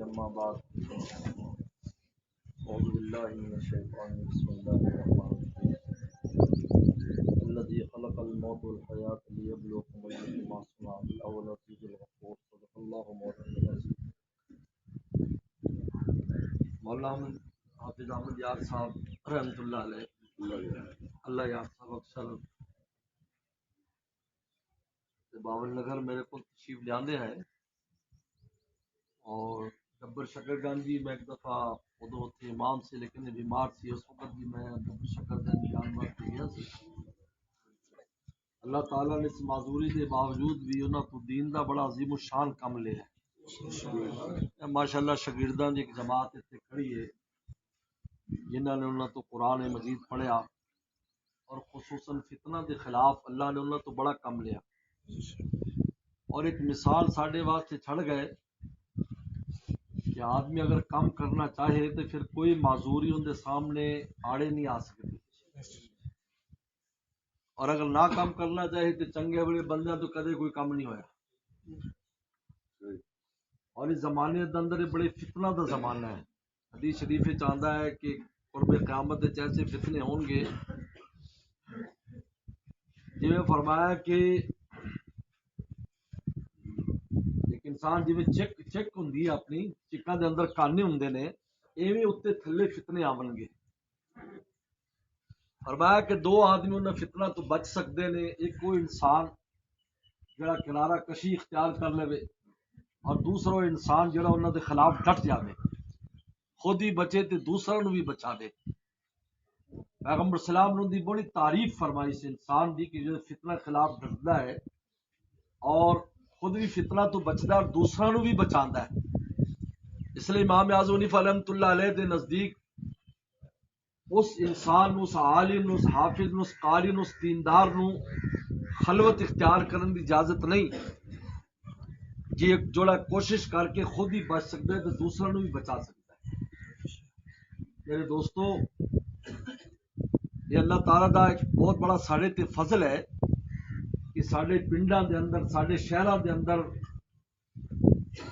اما بعد اعوذ باللہ من الشیطان بسم اللہ الرحمن الرحیم الذی خلق الموت والحیات لیبلوکم ایکم احسن عملا وهو العزیز الغفور صدق اللہ مولانا العظیم۔ مولانا حافظ احمد یار صاحب رحمۃ اللہ علیہ، اللہ یار صاحب اکثر باول نگر میرے کو تشریف لاندے ہیں، اور گبر شکر گنجی میں ایک دفعہ ادو تھے امام سے، لیکن یہ بیمار تھی اس وقت بھی میں گبر شکر گنج جانور کے گیا سی۔ اللہ تعالیٰ نے اس معذوری کے باوجود بھی انہوں تو دین دا بڑا عظیم الشان کم لیا ہے۔ ماشاءاللہ شاگرداں دی ایک جماعت اتنے کھڑی ہے جنہوں نے انہوں تو قرآن مجید پڑھیا، اور خصوصاً فتنہ کے خلاف اللہ نے انہوں تو بڑا کم لیا، اور ایک مثال ساڈے واسطے چھڑ گئے کہ آدمی اگر کام کرنا چاہے تو پھر کوئی معذوری ان کے سامنے آڑے نہیں آ سکتی، اور اگر نہ کام کرنا چاہے تو چنگے بڑے بندے تو کدے کوئی کام نہیں ہویا۔ اور اس زمانے کے اندر بڑے فتنہ کا زمانہ ہے۔ حدیث شریف چاہتا ہے کہ قرب قیامت ایسے فتنے ہون گے، جی میں فرمایا کہ ایک انسان جی چیک ہوں اپنی چکاں دے اندر کانے ہوں نے، ایویں اتنے تھلے فتنے آون گے۔ فرمایا کہ دو آدمی انہیں فتنہ تو بچ سکتے ہیں، ایک وہ انسان جڑا کنارہ کشی اختیار کر لے، اور دوسرا وہ انسان جڑا انہوں دے خلاف ڈٹ جائے، خود ہی بچے تو دوسرا نو بھی بچا دے۔ پیغمبر سلام نے دی بڑی تعریف فرمائی اس انسان دی کہ جو فتنہ خلاف ڈٹتا ہے اور خود بھی فتنہ تو بچتا ہے اور دوسرا نو بھی بچاتا ہے۔ اس لیے امام اعظم حنیفہ رحمۃ اللہ علیہ کے نزدیک اس انسان نو، اس عالم نو، اس حافظ نو، اس قاری نو، اس دیندار نو خلوت اختیار کرنے کی اجازت نہیں، جی ایک جوڑا کوشش کر کے خود ہی بچ سکتا ہے تو دوسرا نو بھی بچا سکتا ہے۔ میرے دوستو، یہ اللہ تعالیٰ کا ایک بہت بڑا ساڑے تے فضل ہے کہ ساڑے پنڈاں دے اندر، ساڑے شہراں دے اندر،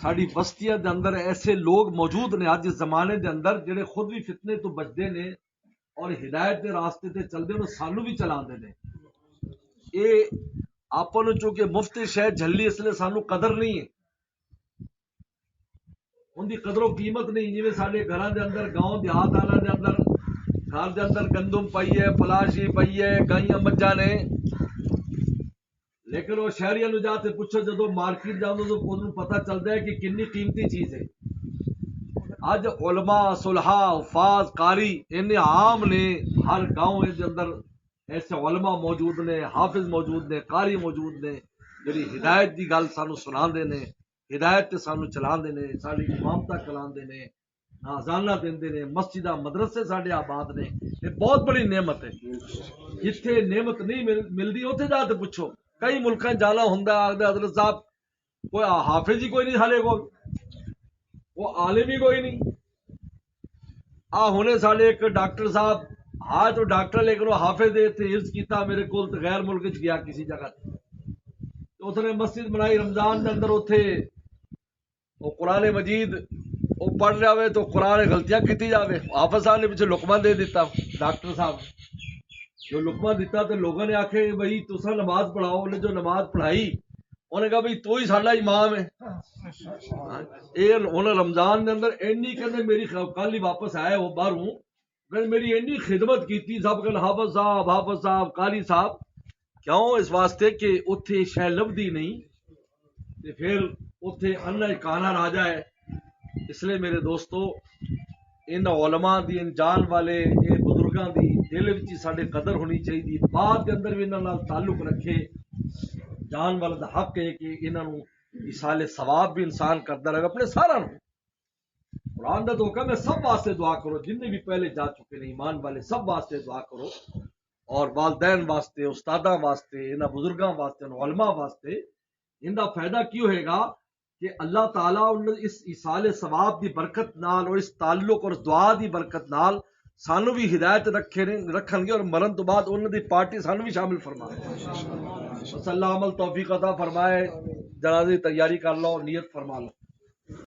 ساڑی بستیاں دے اندر ایسے لوگ موجود نے آج اس زمانے دے اندر جڑے خود بھی فتنے تو بچتے نے اور ہدایت دے راستے تے چلتے ہیں، سانو بھی چلاندے نے۔ یہ آپاں نوں چونکہ مفت شہ جھلی، اس لیے سانو قدر نہیں ہے، ان دی قدر و قیمت نہیں۔ جی سارے گھراں دے اندر، گاؤں دیہات والوں دے اندر گھر دے اندر گندم پئی ہے، پلاشی پئی ہے، گائیاں مجھاں نے، لیکن وہ شہریاں نو جا کے پوچھو جدو مارکیٹ جاؤ تو انہوں پتہ چلتا ہے کہ کنی قیمتی چیز ہے۔ اج علماء، صلحاء، حفاظ، قاری ان عام نے، ہر گاؤں دے اندر ایسے علماء موجود نے، حافظ موجود نے، قاری موجود نے، جڑی ہدایت دی گل سانو سناندے نے، ہدایت تے سانو چلاندے نے، ساری امامتاں کراندے نے، اذاناں دیندے نے، مسجداں مدرسے ساڈے آباد نے۔ یہ بہت بڑی نعمت ہے۔ جتھے نعمت نہیں ملتی اتنے جا کے پوچھو۔ کئی ملکاں جانا ہوندا، آخدے حضرت صاحب کوئی حافظ ہی کوئی نہیں سارے کول، وہ عالم ہی کوئی نہیں۔ ہونے سارے ایک ڈاکٹر صاحب ہاں تو ڈاکٹر، لیکن وہ حافظ دے تے حفظ کیتا میرے کول تے غیر ملک چ گیا کسی جگہ تے، اس نے مسجد بنائی رمضان دے اندر، اتنے وہ قرآن مجید وہ پڑھ جاوے تو قرآن غلطیاں کیتی جاوے، حافظ صاحب نے پیچھے لقمہ دے دیتا، ڈاکٹر صاحب جو لقمہ دیتا تو لوگوں نے آکھے بھائی تسا نماز پڑھاؤ، انہیں جو نماز پڑھائی انہیں کہا بھائی تو ہی ساڈا امام ہے۔ یہ انہیں رمضان دے اندر اینی کہندے میری کل ہی واپس آئے وہ باہروں، میری اینی خدمت کیتی، سب کل حافظ صاحب قاری صاحب، کیوں؟ اس واسطے کہ اتنے شے لبدی نہیں تے پھر اتنے انہ کانا راہ جائے۔ اس لیے میرے دوستو، ان علماء دی، ان جان والے یہ بزرگاں دی دل وچ ساڈے قدر ہونی چاہیے، بعد کے اندر بھی انہاں نال تعلق رکھے۔ جان والا دا حق ہے کہ انہاں نوں ایصال ثواب بھی انسان کرتا رہے اپنے سارا نوں۔ قرآن دا تو حکم ہے سب واسطے دعا کرو، جن بھی پہلے جا چکے ہیں ایمان والے سب واسطے دعا کرو، اور والدین واسطے، استاداں واسطے، انہاں بزرگاں واسطے، علماء واسطے۔ ان دا فائدہ کی ہوئے گا کہ اللہ تعالیٰ اس ایصال ثواب دی برکت نال اور اس تعلق اور دعا دی برکت نال سانو بھی ہدایت رکھن گے، اور مرن تو بعد انہوں دی پارٹی سانو بھی شامل فرمائے۔ بس اللہ عمل توفیق عطا فرمائے۔ جنازے تیاری کر لو، نیت فرما لو۔